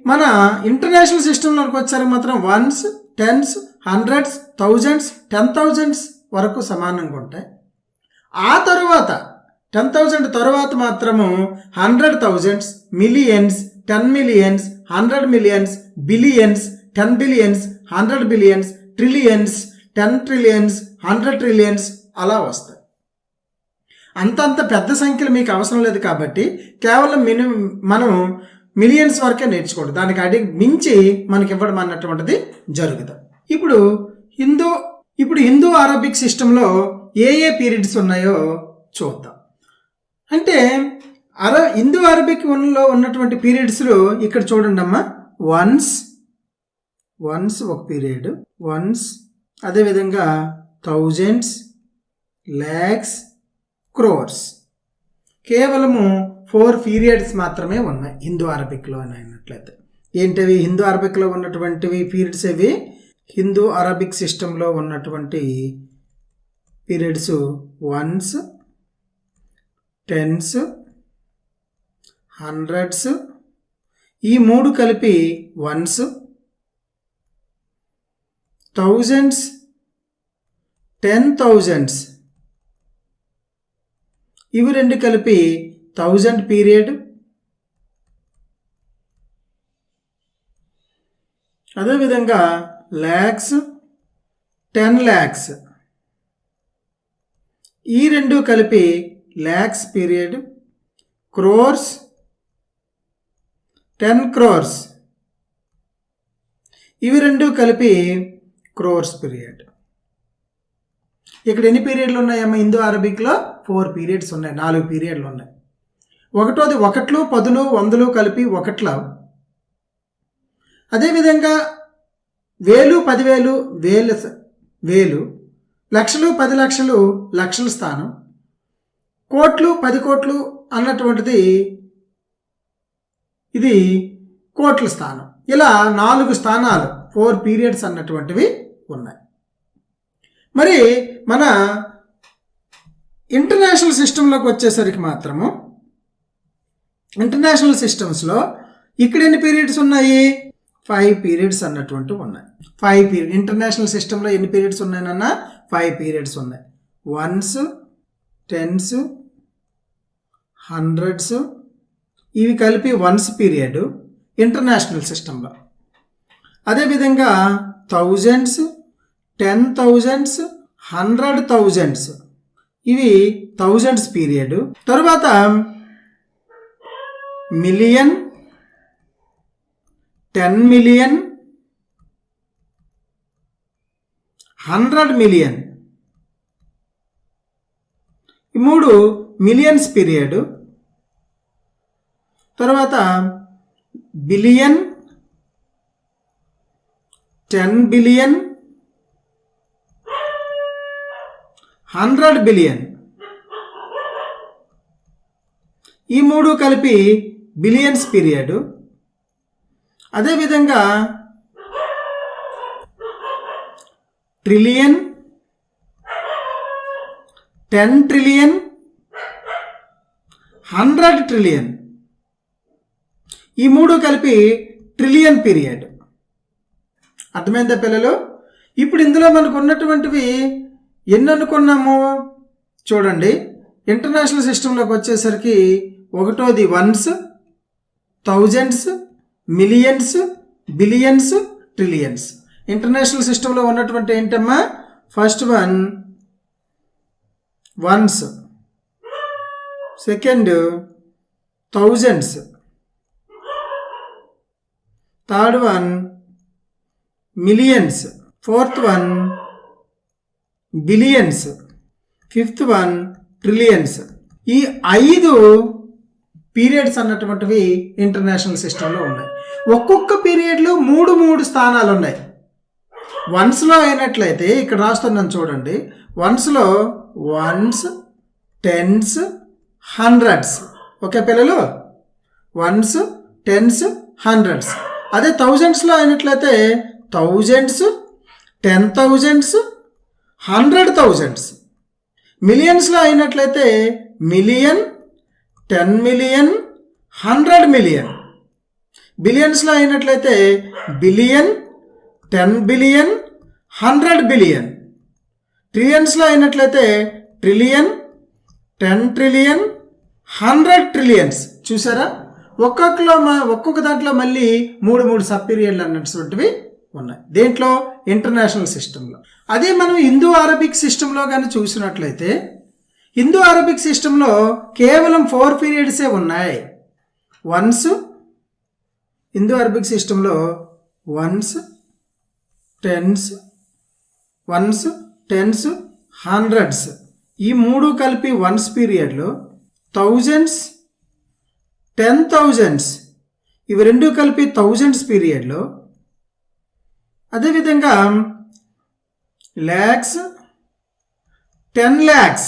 మన ఇంటర్నేషనల్ సిస్టంలోకి వచ్చేసరికి మాత్రం 1s, 10s, 100s, 1000s, 10,000s వరకు సమానంగా ఉంటాయి. ఆ తరువాత 10,000 తర్వాత మాత్రము 100,000s, millions, 10 millions, 100 millions, billions, 10 billions, 100 billions, trillions, 10 trillions, 100 trillions అలా వస్తాయి. అంతంత పెద్ద సంఖ్యలు మీకు అవసరం లేదు కాబట్టి కేవలం మనం మిలియన్స్ వరకే నేర్చుకోండి. దానికి మించి మనకి ఇవ్వడం అన్నటువంటిది జరుగుతుంది. ఇప్పుడు హిందూ అరబిక్ సిస్టంలో ఏ పీరియడ్స్ ఉన్నాయో చూద్దాం. అంటే హిందూ అరబిక్ లో ఉన్నటువంటి పీరియడ్స్లో ఇక్కడ చూడండి అమ్మా, వన్స్ ఒక పీరియడ్, వన్స్, అదేవిధంగా థౌజండ్స్, ల్యాక్స్, క్రోర్స్, కేవలము 4 పీరియడ్స్ మాత్రమే ఉన్నాయి హిందూ అరబిక్లో అయినట్లయితే. ఏంటవి హిందూ అరబిక్లో ఉన్నటువంటివి పీరియడ్స్? అవి హిందూ అరబిక్ సిస్టంలో ఉన్నటువంటి పీరియడ్స్ 1s, 10s, 100s, ఈ 3 కలిపి 1s, 1000s, 10,000s, ఇవి 2 కలిపి 1000 పీరియడ్. అదేవిధంగా ల్యాక్స్, 10 lakhs, ఈ 2 కలిపి ల్యాక్స్ పీరియడ్. క్రోర్స్, 10 crores, ఇవి 2 కలిపి క్రోర్స్ పీరియడ్. ఇక్కడ ఎన్ని పీరియడ్లు ఉన్నాయమ్మా హిందూ అరబిక్లో? 4 పీరియడ్స్ ఉన్నాయి, 4 పీరియడ్లు ఉన్నాయి. ఒకటోది 1, 10, 100 కలిపి 1. అదేవిధంగా 1000, 10,000, వేలు, లక్షలు, 10 లక్షలు, లక్షల స్థానం, కోట్లు, 10 కోట్లు అన్నటువంటిది ఇది కోట్ల స్థానం. ఇలా 4 స్థానాలు, 4 పీరియడ్స్ అన్నటువంటివి ఉన్నాయి. మరి మన ఇంటర్నేషనల్ సిస్టంలోకి వచ్చేసరికి మాత్రము ఇంటర్నేషనల్ సిస్టమ్స్లో ఇక్కడ ఎన్ని పీరియడ్స్ ఉన్నాయి? 5 పీరియడ్స్ అన్నటువంటివి ఉన్నాయి. 5 పీరియడ్ ఇంటర్నేషనల్ సిస్టంలో ఎన్ని పీరియడ్స్ ఉన్నాయన్నా? 5 పీరియడ్స్ ఉన్నాయి. 1s, 10s, 100s, ఇవి కలిపి 1s పీరియడ్ ఇంటర్నేషనల్ సిస్టంలో. అదేవిధంగా 1000s, 10,000s, 100,000s, ఇవి 1000s పీరియడ్. తరువాత మిలియన్, 10 million, 100 million, ఈ 3 మిలియన్స్ పీరియడ్. తర్వాత బిలియన్, 10 billion, 100 billion, ఈ 3 కలిపి బిలియన్స్ పీరియడ్. అదేవిధంగా ట్రిలియన్, 10 trillion, 100 trillion, ఈ 3 కలిపి ట్రిలియన్ పీరియడ్. అర్థమైందా పిల్లలు? ఇప్పుడు ఇందులో మనకు ఉన్నటువంటివి ఎన్ని అనుకున్నాము చూడండి. ఇంటర్నేషనల్ సిస్టంలోకి వచ్చేసరికి ఒకటోది 1s, 1000s, millions, billions, trillions. International సిస్టంలో ఉన్నటువంటి ఏంటమ్మా? First one 1s, second 1000s, third one millions, fourth one billions, fifth one trillions. ఈ 5 పీరియడ్స్ అన్నటువంటివి ఇంటర్నేషనల్ సిస్టంలో ఉన్నాయి. ఒక్కొక్క పీరియడ్లో 3 స్థానాలు ఉన్నాయి. వన్స్లో అయినట్లయితే ఇక్కడ రాస్తున్నాను చూడండి. వన్స్లో వన్స్, టెన్స్, హండ్రెడ్స్. ఓకే పిల్లలు, వన్స్, టెన్స్, హండ్రెడ్స్. అదే థౌజండ్స్లో అయినట్లయితే థౌజండ్స్, 10,000s, 100,000s. మిలియన్స్లో అయినట్లయితే మిలియన్, 10 million, 100 million. బిలియన్స్లో అయినట్లయితే బిలియన్, 10 billion, 100 billion. ట్రిలియన్స్లో అయినట్లయితే ట్రిలియన్, 10 trillion, 100 trillions. చూసారా, ఒక్కొక్క దాంట్లో మళ్ళీ 3 సబ్ పీరియడ్లు అన్నటువంటివి ఉన్నాయి. దేంట్లో? ఇంటర్నేషనల్ సిస్టంలో. అదే మనం హిందూ అరబిక్ సిస్టంలో కానీ చూసినట్లయితే హిందూ అరబిక్ సిస్టంలో కేవలం 4 పీరియడ్సే ఉన్నాయి. వన్స్, హిందూ అరబిక్ సిస్టంలో వన్స్, టెన్స్, హండ్రెడ్స్, ఈ 3 కలిపి వన్స్ పీరియడ్లో, థౌజండ్స్, 10,000s, ఇవి 2 కలిపి థౌజండ్స్ పీరియడ్లో, అదేవిధంగా ల్యాక్స్, 10 lakhs,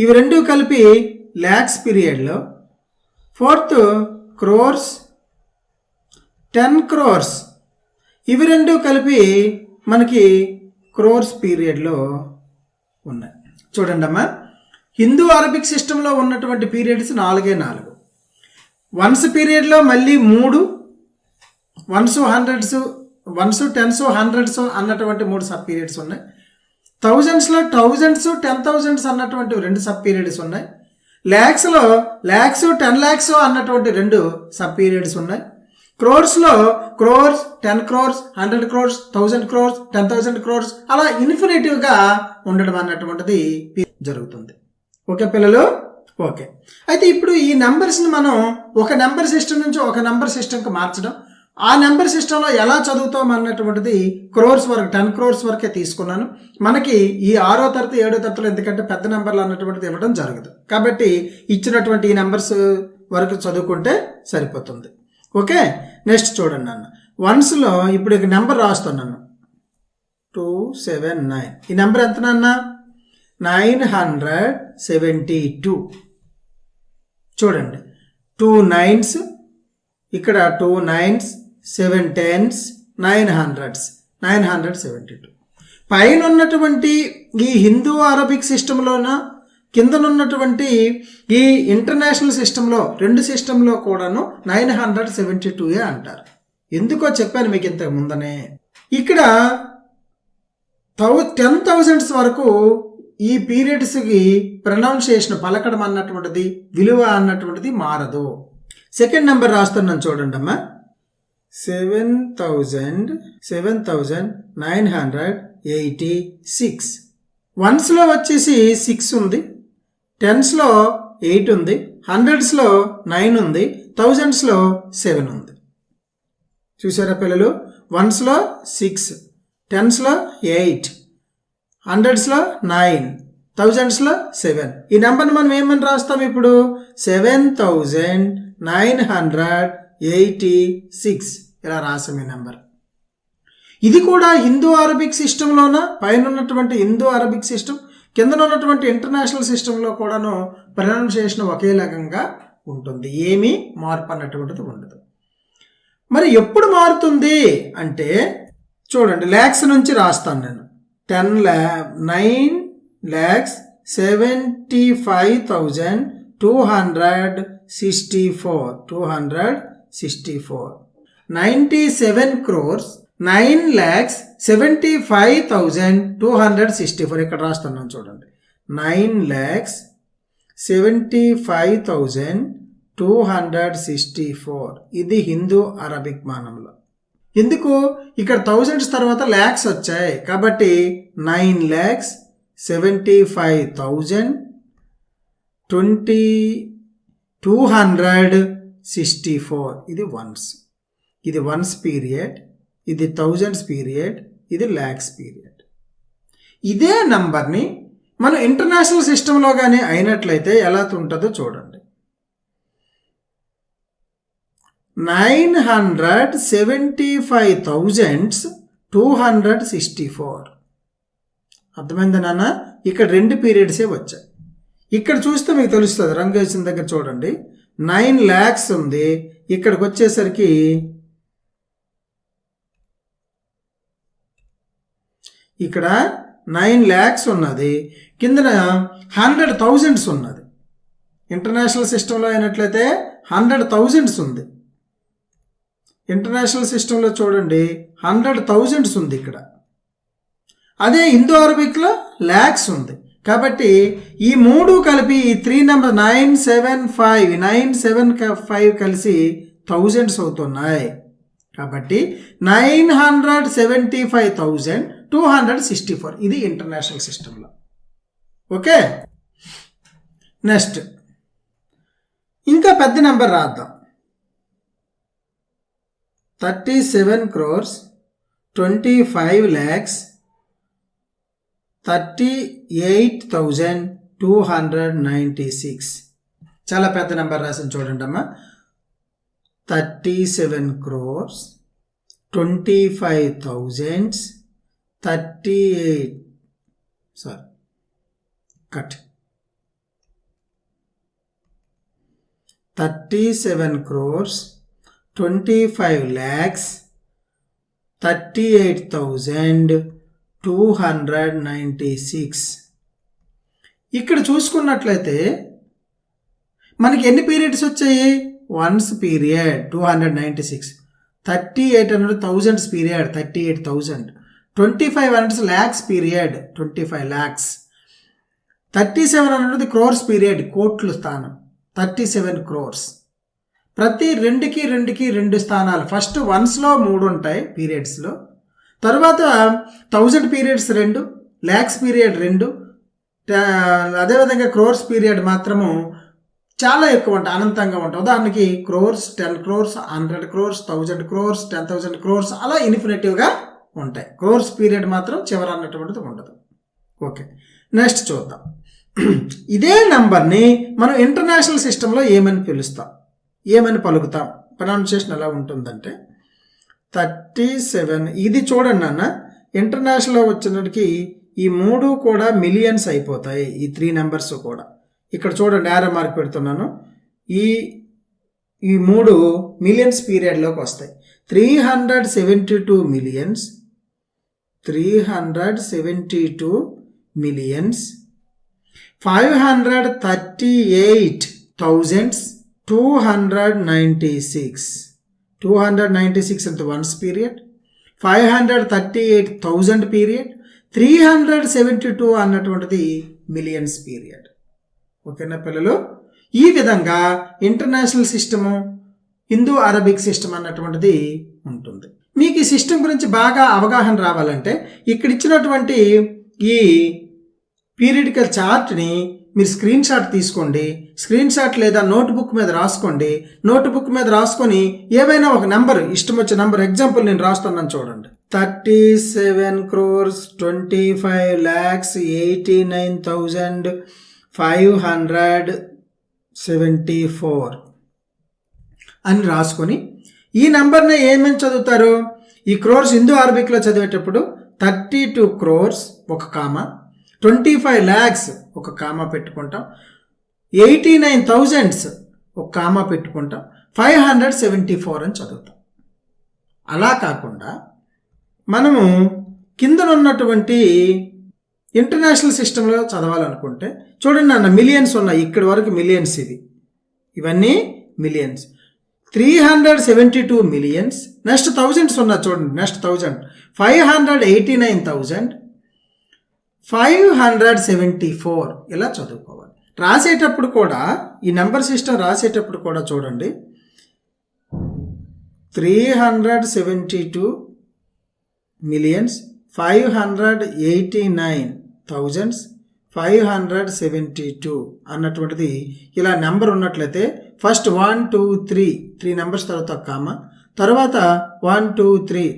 ఇవి 2 కలిపి ల్యాక్స్ పీరియడ్లో, ఫోర్త్ క్రోర్స్, 10 crores, ఇవి 2 కలిపి మనకి క్రోర్స్ పీరియడ్లో ఉన్నాయి. చూడండి అమ్మా, హిందూ అరబిక్ సిస్టంలో ఉన్నటువంటి పీరియడ్స్ 4. వన్స్ పీరియడ్లో మళ్ళీ 3, ones, hundreds, ones, tens, hundreds అన్నటువంటి 3 సబ్ పీరియడ్స్ ఉన్నాయి. థౌజండ్స్లో థౌజండ్స్, 10,000s అన్నటువంటి 2 సబ్ పీరియడ్స్ ఉన్నాయి. ల్యాక్స్లో ల్యాక్స్, 10 lakhs అన్నటువంటి 2 సబ్ పీరియడ్స్ ఉన్నాయి. క్రోర్స్లో crores, 10 crores, 100 crores, 1000 crores, 10,000 crores, అలా ఇన్ఫినిటివ్గా ఉండడం అన్నటువంటిది జరుగుతుంది. ఓకే పిల్లలు, ఓకే. అయితే ఇప్పుడు ఈ నెంబర్స్ని మనం ఒక నెంబర్ సిస్టమ్ నుంచి ఒక నెంబర్ సిస్టమ్కి మార్చడం, ఆ నెంబర్ సిస్టంలో ఎలా చదువుతాం అన్నటువంటిది క్రోర్స్ వరకు, 10 crores వరకే తీసుకున్నాను. మనకి ఈ 6వ తరగతి 7వ తరగతిలో ఎందుకంటే పెద్ద నెంబర్లు అన్నటువంటిది ఇవ్వడం జరగదు, కాబట్టి ఇచ్చినటువంటి ఈ నెంబర్స్ వరకు చదువుకుంటే సరిపోతుంది. ఓకే, నెక్స్ట్ చూడండి అన్న. వన్స్లో ఇప్పుడు ఇక నెంబర్ రాస్తున్నాను, 279. ఈ నెంబర్ ఎంత నాన్న? 972. చూడండి, 2 9s, ఇక్కడ 2 9s, 7 10s, 9 hundreds, 972. పైన ఉన్నటువంటి ఈ హిందూ అరబిక్ సిస్టంలోన, కిందనున్నటువంటి ఈ ఇంటర్నేషనల్ సిస్టంలో, 2 సిస్టంలో కూడాను 972 అంటారు. ఎందుకో చెప్పాను మీకు ఇంతకు ముందనే. ఇక్కడ 10,000s వరకు ఈ పీరియడ్స్కి ప్రొనౌన్సియేషన్, పలకడం అన్నటువంటిది, విలువ అన్నటువంటిది మారదు. సెకండ్ నెంబర్ రాస్తున్నాను చూడండి అమ్మా, 7,986. వన్స్లో వచ్చేసి 6 ఉంది, టెన్స్లో 8 ఉంది, హండ్రెడ్స్లో 9 ఉంది, థౌజండ్స్లో 7 ఉంది. చూసారా పిల్లలు, వన్స్లో 6, టెన్స్లో 8, హండ్రెడ్స్లో 9, థౌజండ్స్లో 7. ఈ నెంబర్ని మనం ఏమని రాస్తాం ఇప్పుడు? 7,986 ఇలా రాసాం ఈ నెంబర్. ఇది కూడా హిందూ అరబిక్ సిస్టంలోన, పైన ఉన్నటువంటి హిందూ అరబిక్ సిస్టమ్, కింద ఉన్నటువంటి ఇంటర్నేషనల్ సిస్టంలో కూడాను ప్రొనౌన్సియేషన్ ఒకే రకంగా ఉంటుంది, ఏమీ మార్పు అన్నటువంటిది ఉండదు. మరి ఎప్పుడు మారుతుంది అంటే చూడండి, ల్యాక్స్ నుంచి రాస్తాను నేను. 9,75,264. 97 crores, 9,75,264. ఇక్కడ రాస్తున్నాను చూడండి, 9,75,264. ఇది హిందూ అరబిక్ మానంలో. ఎందుకు? ఇక్కడ థౌజండ్స్ తర్వాత ల్యాక్స్ వచ్చాయి కాబట్టి 9,75,264. ఇది వన్స్, ఇది వన్స్ పీరియడ్, ఇది థౌజండ్స్ పీరియడ్, ఇది ల్యాక్స్ పీరియడ్. ఇదే నంబర్ని మనం ఇంటర్నేషనల్ సిస్టంలో కానీ అయినట్లయితే ఎలా ఉంటుందో చూడండి. 975,264. అర్థమైందా నాన్న? ఇక్కడ 2 పీరియడ్సే వచ్చాయి. ఇక్కడ చూస్తే మీకు తెలుస్తుంది, రంగు వేసిన దగ్గర చూడండి 9 lakhs ఉంది. ఇక్కడికి వచ్చేసరికి ఇక్కడ 9 lakhs ఉన్నది, కిందన 100,000 ఉన్నది. ఇంటర్నేషనల్ సిస్టంలో అయినట్లయితే 100,000 ఉంది. ఇంటర్నేషనల్ సిస్టంలో చూడండి 100,000 ఉంది ఇక్కడ. అదే ఇండో అరబిక్లో ల్యాక్స్ ఉంది. కాబట్టి ఈ 3 కలిపి ఈ 3 నెంబర్ 975 కలిసి థౌజండ్స్ అవుతున్నాయి. కాబట్టి 975,264 ఇది ఇంటర్నేషనల్ సిస్టంలో. ఓకే, నెక్స్ట్ ఇంకా పెద్ద నెంబర్ రాద్దాం. 37,25,38,296. చాలా పెద్ద నెంబర్ రాసింది చూడండి అమ్మా. 37,25,38,296. ఇక్కడ చూసుకున్నట్లయితే మనకి ఎన్ని పీరియడ్స్ వచ్చాయి? Once period 296, 3800 period 38,000, 2500 lakhs period 25 lakhs, 3700 crores period కోట్లు స్థానం 37 crores. ప్రతి 2కి 2 స్థానాలు. ఫస్ట్ వన్స్లో 3 ఉంటాయి పీరియడ్స్లో, తర్వాత 1000 పీరియడ్స్ 2, ల్యాక్స్ పీరియడ్ 2, అదేవిధంగా క్రోర్స్ పీరియడ్ మాత్రము చాలా ఎక్కువ ఉంటాయి, అనంతంగా ఉంటాయి. ఉదాహరణకి crores, 10 crores, 100 crores, 1000 crores, 10,000 crores అలా ఇన్ఫినిటివ్గా ఉంటాయి. క్రోర్స్ పీరియడ్ మాత్రం చివర అన్నటువంటిది ఉండదు. ఓకే, నెక్స్ట్ చూద్దాం. ఇదే నంబర్ని మనం ఇంటర్నేషనల్ సిస్టంలో ఏమని పిలుస్తాం, ఏమని పలుకుతాం? ప్రొనౌన్సియేషన్ ఎలా ఉంటుందంటే 37. ఇది చూడండి అన్న, ఇంటర్నేషనల్లో వచ్చినప్పటికి ఈ 3 కూడా మిలియన్స్ అయిపోతాయి. ఈ 3 నెంబర్స్ కూడా ఇక్కడ చూడండి, యారో మార్క్ పెడుతున్నాను. ఈ 3 మిలియన్స్ పీరియడ్లోకి వస్తాయి. 372 millions, 538,296. 296 into one's period, 538,000 period, 372 అన్నటువంటిది మిలియన్స్ పీరియడ్. ఓకేనా పిల్లలు? ఈ విధంగా international system, Hindu Arabic system అన్నటువంటిది ఉంటుంది. మీకు ఈ సిస్టమ్ గురించి బాగా అవగాహన రావాలంటే ఇక్కడ ఇచ్చినటువంటి ఈ పీరియడికల్ చార్ట్ని మీరు స్క్రీన్ షాట్ తీసుకోండి. స్క్రీన్ షాట్ లేదా నోట్బుక్ మీద రాసుకోండి. నోట్బుక్ మీద రాసుకొని ఏవైనా ఒక నెంబర్, ఇష్టం వచ్చే నెంబర్, ఎగ్జాంపుల్ నేను రాస్తున్నాను చూడండి. 37,25,89,574 అని రాసుకొని ఈ నెంబర్ని ఏమేమి చదువుతారు? ఈ క్రోర్స్ హిందూ అరబిక్లో చదివేటప్పుడు 32 crores ఒక కామా, 25 lakhs ఒక కామా పెట్టుకుంటాం, 89,000 ఒక కామా పెట్టుకుంటాం, 574 అని చదువుతాం. అలా కాకుండా మనము కిందనున్నటువంటి ఇంటర్నేషనల్ సిస్టంలో చదవాలనుకుంటే చూడండి అన్న, మిలియన్స్ ఉన్నాయి. ఇక్కడి వరకు మిలియన్స్, ఇవన్నీ మిలియన్స్. 372 మిలియన్స్. నెక్స్ట్ థౌజండ్స్ ఉన్నాయి చూడండి. నెక్స్ట్ 1000, 589,574 ఇలా చదువుకోవాలి. రాసేటప్పుడు కూడా ఈ నెంబర్ సిస్టమ్ రాసేటప్పుడు కూడా చూడండి, 372 మిలియన్స్, 589,572 అన్నటువంటిది ఇలా నెంబర్ ఉన్నట్లయితే ఫస్ట్ 1 2 3 నెంబర్స్ తర్వాత కామా, తర్వాత 1 2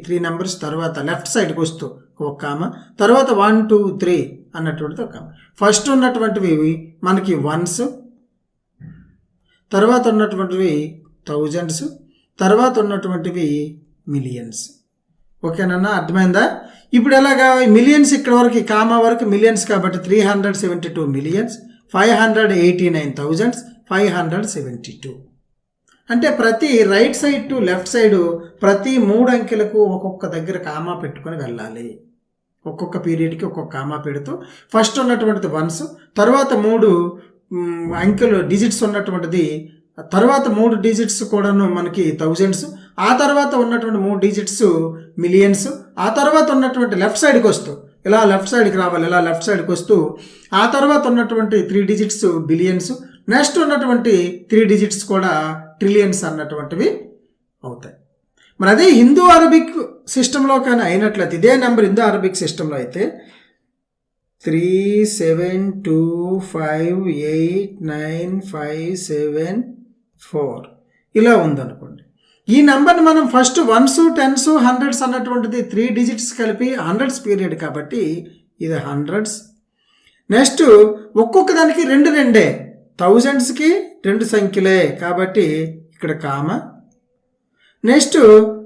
3 నెంబర్స్ తర్వాత లెఫ్ట్ సైడ్కి వస్తూ ఒక కామా, తర్వాత 1 2 3 అన్నటువంటిది ఒక కామా. ఫస్ట్ ఉన్నటువంటివి మనకి వన్స్, తర్వాత ఉన్నటువంటివి థౌజండ్స్, తర్వాత ఉన్నటువంటివి మిలియన్స్. ఓకేనన్నా, అర్థమైందా? ఇప్పుడు ఎలాగా మిలియన్స్ ఇక్కడ వరకు కామా వరకు మిలియన్స్ కాబట్టి 372 మిలియన్స్ 589,572. అంటే ప్రతి right side to left side ప్రతి 3 అంకెలకు ఒక్కొక్క దగ్గర కామా పెట్టుకొని వెళ్ళాలి. ఒక్కొక్క పీరియడ్కి ఒక్కొక్క కామా పెడుతూ ఫస్ట్ ఉన్నటువంటిది వన్స్, తర్వాత 3 అంకెలు డిజిట్స్ ఉన్నటువంటిది, తర్వాత 3 డిజిట్స్ కూడాను మనకి థౌజండ్స్, ఆ తర్వాత ఉన్నటువంటి 3 డిజిట్స్ మిలియన్స్, ఆ తర్వాత ఉన్నటువంటి లెఫ్ట్ సైడ్కి వస్తూ ఇలా లెఫ్ట్ సైడ్కి రావాలి, ఇలా లెఫ్ట్ సైడ్కి వస్తూ ఆ తర్వాత ఉన్నటువంటి 3 డిజిట్స్ బిలియన్స్, నెక్స్ట్ ఉన్నటువంటి 3 డిజిట్స్ కూడా ట్రిలియన్స్ అన్నటువంటివి అవుతాయి. మరి అదే హిందూ అరబిక్ సిస్టంలో కానీ అయినట్లయితే ఇదే నెంబర్ హిందూ అరబిక్ సిస్టంలో అయితే 372589574 ఇలా ఉందనుకోండి. ఈ నెంబర్ని మనం ఫస్ట్ వన్స్, టెన్స్, హండ్రెడ్స్ అన్నటువంటిది 3 డిజిట్స్ కలిపి హండ్రెడ్స్ పీరియడ్ కాబట్టి ఇది హండ్రెడ్స్. నెక్స్ట్ ఒక్కొక్క దానికి 2 థౌజండ్స్కి 2 సంఖ్యలే కాబట్టి ఇక్కడ కామ. నెక్స్ట్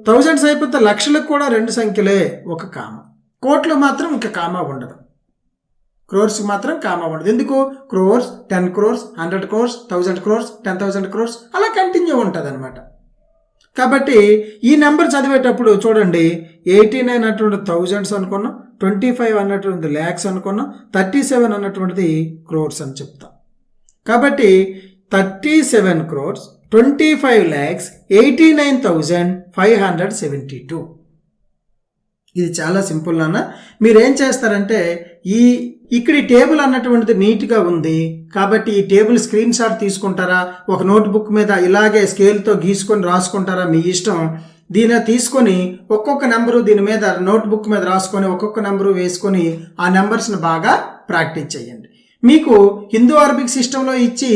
థౌజండ్స్ అయిపోతే లక్షలకు కూడా 2 సంఖ్యలే, ఒక కామ. కోట్లు మాత్రం ఇంకా కామా ఉండదు, క్రోర్స్ మాత్రం కామా ఉండదు. ఎందుకు? Crores, 10 crores, 100 crores, 1000 crores, 10,000 crores అలా కంటిన్యూ ఉంటుంది అనమాట. కాబట్టి ఈ నెంబర్ చదివేటప్పుడు చూడండి, 89 అన్నటువంటి థౌజండ్స్ అనుకున్నాం, 25 అన్నటువంటి ల్యాక్స్ అనుకున్నాం, 37 అన్నటువంటిది క్రోర్స్ అని చెప్తాం. కాబట్టి 37 crores 25,89,572. ఇది చాలా సింపుల్ నాన్న. మీరేం చేస్తారంటే ఇక్కడ ఈ టేబుల్ అన్నటువంటిది నీట్గా ఉంది కాబట్టి ఈ టేబుల్ స్క్రీన్ షాట్ తీసుకుంటారా, ఒక నోట్బుక్ మీద ఇలాగే స్కేల్తో గీసుకొని రాసుకుంటారా, మీ ఇష్టం. దీని తీసుకొని ఒక్కొక్క నెంబరు దీని మీద నోట్బుక్ మీద రాసుకొని ఒక్కొక్క నెంబరు వేసుకొని ఆ నెంబర్స్ని బాగా ప్రాక్టీస్ చేయండి. మీకు హిందూ అరబిక్ సిస్టంలో ఇచ్చి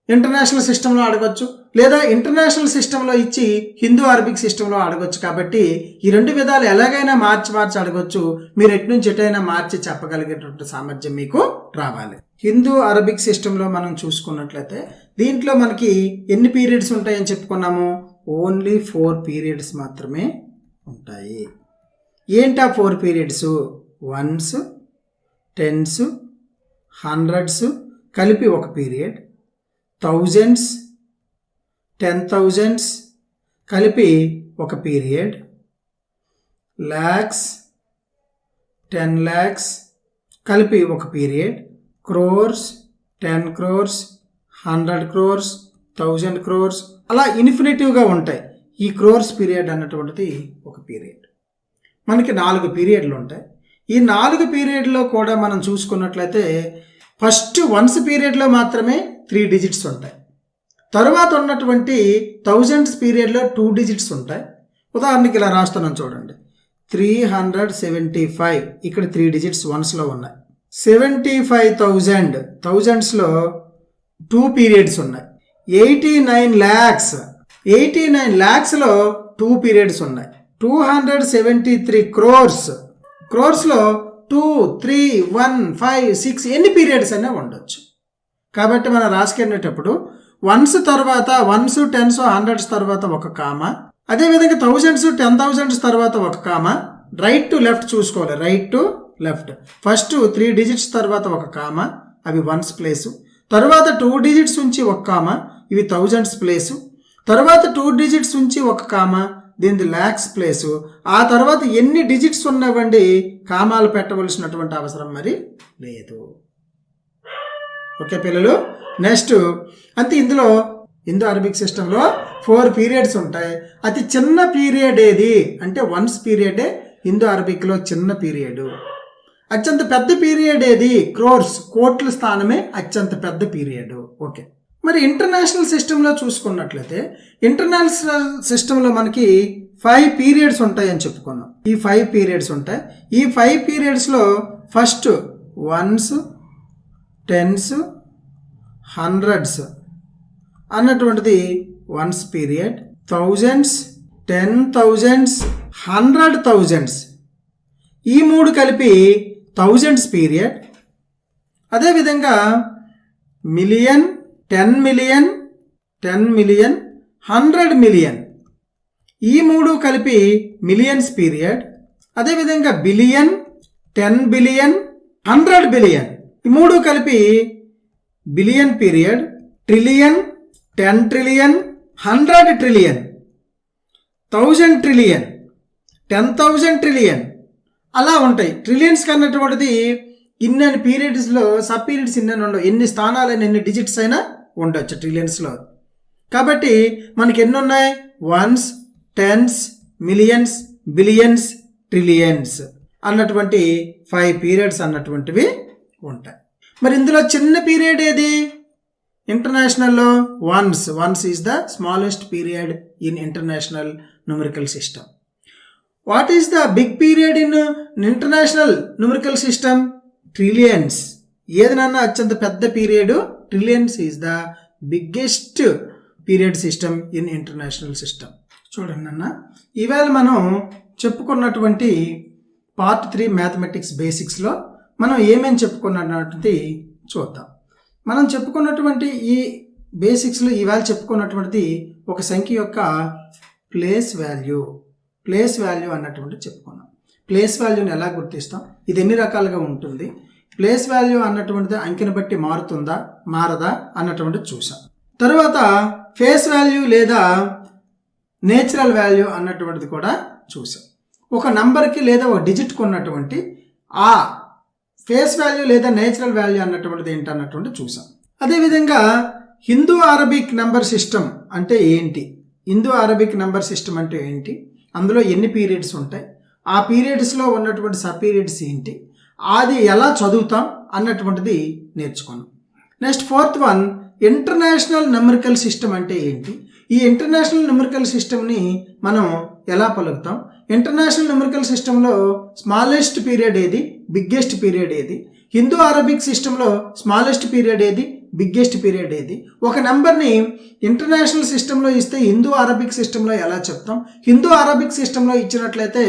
ఇంటర్నేషనల్ సిస్టంలో అడగొచ్చు, లేదా ఇంటర్నేషనల్ సిస్టంలో ఇచ్చి హిందూ అరబిక్ సిస్టంలో అడగొచ్చు. కాబట్టి ఈ 2 విధాలు ఎలాగైనా మార్చి అడగొచ్చు. మీరు ఎటు నుంచి ఎటైనా మార్చి చెప్పగలిగేటువంటి సామర్థ్యం మీకు రావాలి. హిందూ అరబిక్ సిస్టంలో మనం చూసుకున్నట్లయితే దీంట్లో మనకి ఎన్ని పీరియడ్స్ ఉంటాయని చెప్పుకున్నాము? ఓన్లీ 4 పీరియడ్స్ మాత్రమే ఉంటాయి. ఏంటా 4 పీరియడ్స్? వన్స్, టెన్స్, హండ్రెడ్స్ కలిపి ఒక పీరియడ్, థౌజండ్స్, 10,000s కలిపి ఒక పీరియడ్, ల్యాక్స్, 10 lakhs కలిపి ఒక period, crores, 10 crores, 100 crores, 1000 crores అలా ఇన్ఫినిటివ్గా ఉంటాయి. ఈ క్రోర్స్ పీరియడ్ అన్నటువంటిది ఒక పీరియడ్. మనకి 4 పీరియడ్లు ఉంటాయి. ఈ 4 పీరియడ్లో కూడా మనం చూసుకున్నట్లయితే ఫస్ట్ వన్స్ పీరియడ్లో మాత్రమే 3 డిజిట్స్ ఉంటాయి. తరువాత ఉన్నటువంటి థౌజండ్స్ పీరియడ్లో 2 డిజిట్స్ ఉంటాయి. ఉదాహరణకి ఇలా రాస్తున్నాను చూడండి, 375 ఇక్కడ 3 డిజిట్స్ వన్స్లో ఉన్నాయి. 75,000 థౌజండ్స్లో 2 పీరియడ్స్ ఉన్నాయి. 89 lakhsలో 2 పీరియడ్స్ ఉన్నాయి. 273 క్రోర్స్లో 2, 3, 1, 5, 6 ఎన్ని పీరియడ్స్ అయినా ఉండొచ్చు. కాబట్టి మనం రాసుకెళ్ళేటప్పుడు వన్స్ తర్వాత వన్స్, టెన్స్, హండ్రెడ్స్ తర్వాత ఒక కామా, అదేవిధంగా థౌజండ్స్, 10,000s తర్వాత ఒక కామా, రైట్ టు లెఫ్ట్ చూసుకోవాలి, right to left. First 3 digits తర్వాత ఒక కామా, అవి వన్స్ ప్లేసు. తర్వాత 2 డిజిట్స్ ఉంచి ఒక కామా, ఇవి థౌజండ్స్ ప్లేసు. తర్వాత 2 డిజిట్స్ ఉంచి ఒక కామా, దీనిది ల్యాక్స్ ప్లేసు. ఆ తర్వాత ఎన్ని డిజిట్స్ ఉన్నవండి కామాలు పెట్టవలసినటువంటి అవసరం మరి లేదు. ఓకే పిల్లలు, నెక్స్ట్ అంతే. ఇందులో హిందూ అరబిక్ సిస్టంలో 4 పీరియడ్స్ ఉంటాయి. అతి చిన్న పీరియడ్ ఏది అంటే వన్స్ పీరియడే హిందూ అరబిక్లో చిన్న పీరియడ్. అత్యంత పెద్ద పీరియడ్ ఏది? క్రోర్స్, కోట్ల స్థానమే అత్యంత పెద్ద పీరియడ్. ఓకే, మరి ఇంటర్నేషనల్ సిస్టంలో చూసుకున్నట్లయితే ఇంటర్నేషనల్ సిస్టంలో మనకి 5 పీరియడ్స్ ఉంటాయని చెప్పుకున్నాం. ఈ 5 పీరియడ్స్ ఉంటాయి. ఈ 5 పీరియడ్స్లో ఫస్ట్ వన్స్, టెన్స్, హండ్రెడ్స్ అన్నటువంటిది once period, thousands, 10,000s, 100,000s ఈ 3 కలిపి థౌజండ్స్ పీరియడ్. అదేవిధంగా మిలియన్, 10 million, 100 మిలియన్. ఈ మూడు కలిపి మిలియన్స్ పీరియడ్. అదేవిధంగా బిలియన్, 10 బిలియన్, 100 బిలియన్, ఈ మూడు కలిపి billion period. Trillion, 10 trillion, 100 trillion, 1000 trillion, 10,000 trillion, అలా ఉంటాయి. ట్రిలియన్స్ కన్నటువంటిది ఇన్నెన్ని పీరియడ్స్లో సబ్ పీరియడ్స్ ఇన్నెన్ని ఉండవు. ఎన్ని స్థానాలైనా ఎన్ని డిజిట్స్ అయినా ఉండొచ్చు ట్రిలియన్స్లో. కాబట్టి మనకి ఎన్ని ఉన్నాయి? Ones, tens, millions, billions, trillions అన్నటువంటి 5 పీరియడ్స్ అన్నటువంటివి ఉంటాయి. మరి ఇందులో చిన్న పీరియడ్ ఏది? ఇంటర్నేషనల్లో ones is the smallest period in international numerical system. What is the big period in international numerical system? Trillions. ఏదైనా అత్యంత పెద్ద period trillions is the biggest period system in international system. చూడండి అన్న, ఇవాళ మనం చెప్పుకున్నటువంటి పార్ట్ 3 మ్యాథమెటిక్స్ బేసిక్స్లో మనం ఏమేమి చెప్పుకున్నటువంటిది చూద్దాం. మనం చెప్పుకున్నటువంటి ఈ బేసిక్స్లో ఇవాళ చెప్పుకున్నటువంటిది ఒక సంఖ్య యొక్క ప్లేస్ వాల్యూ అన్నటువంటి చెప్పుకున్నాం. ప్లేస్ వాల్యూని ఎలా గుర్తిస్తాం, ఇది ఎన్ని రకాలుగా ఉంటుంది, ప్లేస్ వాల్యూ అన్నటువంటిది అంకెను బట్టి మారుతుందా మారదా అన్నటువంటిది చూసాం. తర్వాత ఫేస్ వాల్యూ లేదా నేచురల్ వాల్యూ అన్నటువంటిది కూడా చూసాం. ఒక నంబర్కి లేదా ఒక డిజిట్కి ఉన్నటువంటి ఆ ఫేస్ వాల్యూ లేదా నేచురల్ వాల్యూ అన్నటువంటిది ఏంటన్నటువంటి చూసాం. అదేవిధంగా హిందూ అరబిక్ నంబర్ సిస్టమ్ అంటే ఏంటి, అంటే ఏంటి, అందులో ఎన్ని పీరియడ్స్ ఉంటాయి, ఆ పీరియడ్స్లో ఉన్నటువంటి సబ్ పీరియడ్స్ ఏంటి, అది ఎలా చదువుతాం అన్నటువంటిది నేర్చుకున్నాం. Next 4th one, international numerical system అంటే ఏంటి, ఈ ఇంటర్నేషనల్ న్యూమరికల్ సిస్టమ్ని మనం ఎలా పలుకుతాం, ఇంటర్నేషనల్ న్యూమరికల్ సిస్టంలో స్మాలెస్ట్ పీరియడ్ ఏది, బిగ్గెస్ట్ పీరియడ్ ఏది, హిందూ అరబిక్ సిస్టంలో స్మాలెస్ట్ పీరియడ్ ఏది, బిగ్గెస్ట్ పీరియడ్ ఏది, ఒక నెంబర్ని ఇంటర్నేషనల్ సిస్టంలో ఇస్తే హిందూ అరబిక్ సిస్టంలో ఎలా చెప్తాం, హిందూ అరబిక్ సిస్టంలో ఇచ్చినట్లయితే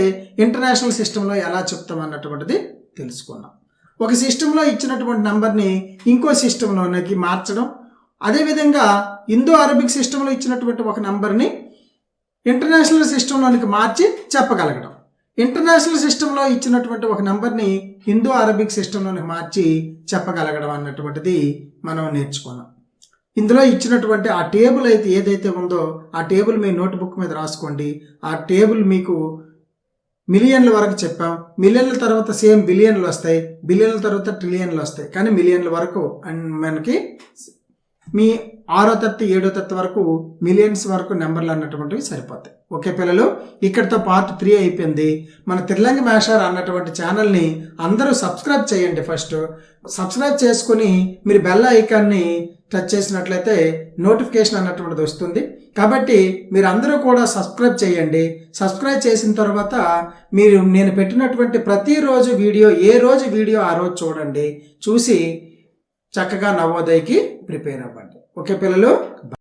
ఇంటర్నేషనల్ సిస్టంలో ఎలా చెప్తాం అన్నటువంటిది తెలుసుకున్నాం. ఒక సిస్టంలో ఇచ్చినటువంటి నెంబర్ని ఇంకో సిస్టంలోకి మార్చడం, అదేవిధంగా హిందూ అరబిక్ సిస్టంలో ఇచ్చినటువంటి ఒక నెంబర్ని ఇంటర్నేషనల్ సిస్టంలోనికి మార్చి చెప్పగలగడం, ఇంటర్నేషనల్ సిస్టంలో ఇచ్చినటువంటి ఒక నెంబర్ని హిందూ అరబిక్ సిస్టంలోనికి మార్చి చెప్పగలగడం అన్నటువంటిది మనం నేర్చుకున్నాం. ఇందులో ఇచ్చినటువంటి ఆ టేబుల్ అయితే ఏదైతే ఉందో ఆ టేబుల్ మీ నోట్బుక్ మీద రాసుకోండి. ఆ టేబుల్ మీకు మిలియన్ల వరకు చెప్పాం, మిలియన్ల తర్వాత సేమ్ బిలియన్లు వస్తాయి, బిలియన్ల తర్వాత ట్రిలియన్లు వస్తాయి, కానీ మిలియన్ల వరకు మనకి మీ 6వ తరగతి 7వ తరగతి వరకు మిలియన్స్ వరకు నెంబర్లు అన్నటువంటివి సరిపోతాయి. ఓకే పిల్లలు, ఇక్కడితో పార్ట్ 3 అయిపోయింది. మన తిర్లంగ మేషార్ అన్నటువంటి ఛానల్ని అందరూ సబ్స్క్రైబ్ చేయండి. ఫస్ట్ సబ్స్క్రైబ్ చేసుకుని మీరు బెల్ ఐకాన్ని టచ్ చేసినట్లయితే నోటిఫికేషన్ అన్నటువంటిది వస్తుంది. కాబట్టి మీరు అందరూ కూడా సబ్స్క్రైబ్ చేయండి. సబ్స్క్రైబ్ చేసిన తర్వాత మీరు నేను పెట్టినటువంటి ప్రతిరోజు వీడియో, ఏ రోజు వీడియో ఆ రోజు చూడండి, చూసి చక్కగా నవోదయకి ప్రిపేర్ అవ్వండి. ఓకే పిల్లలు.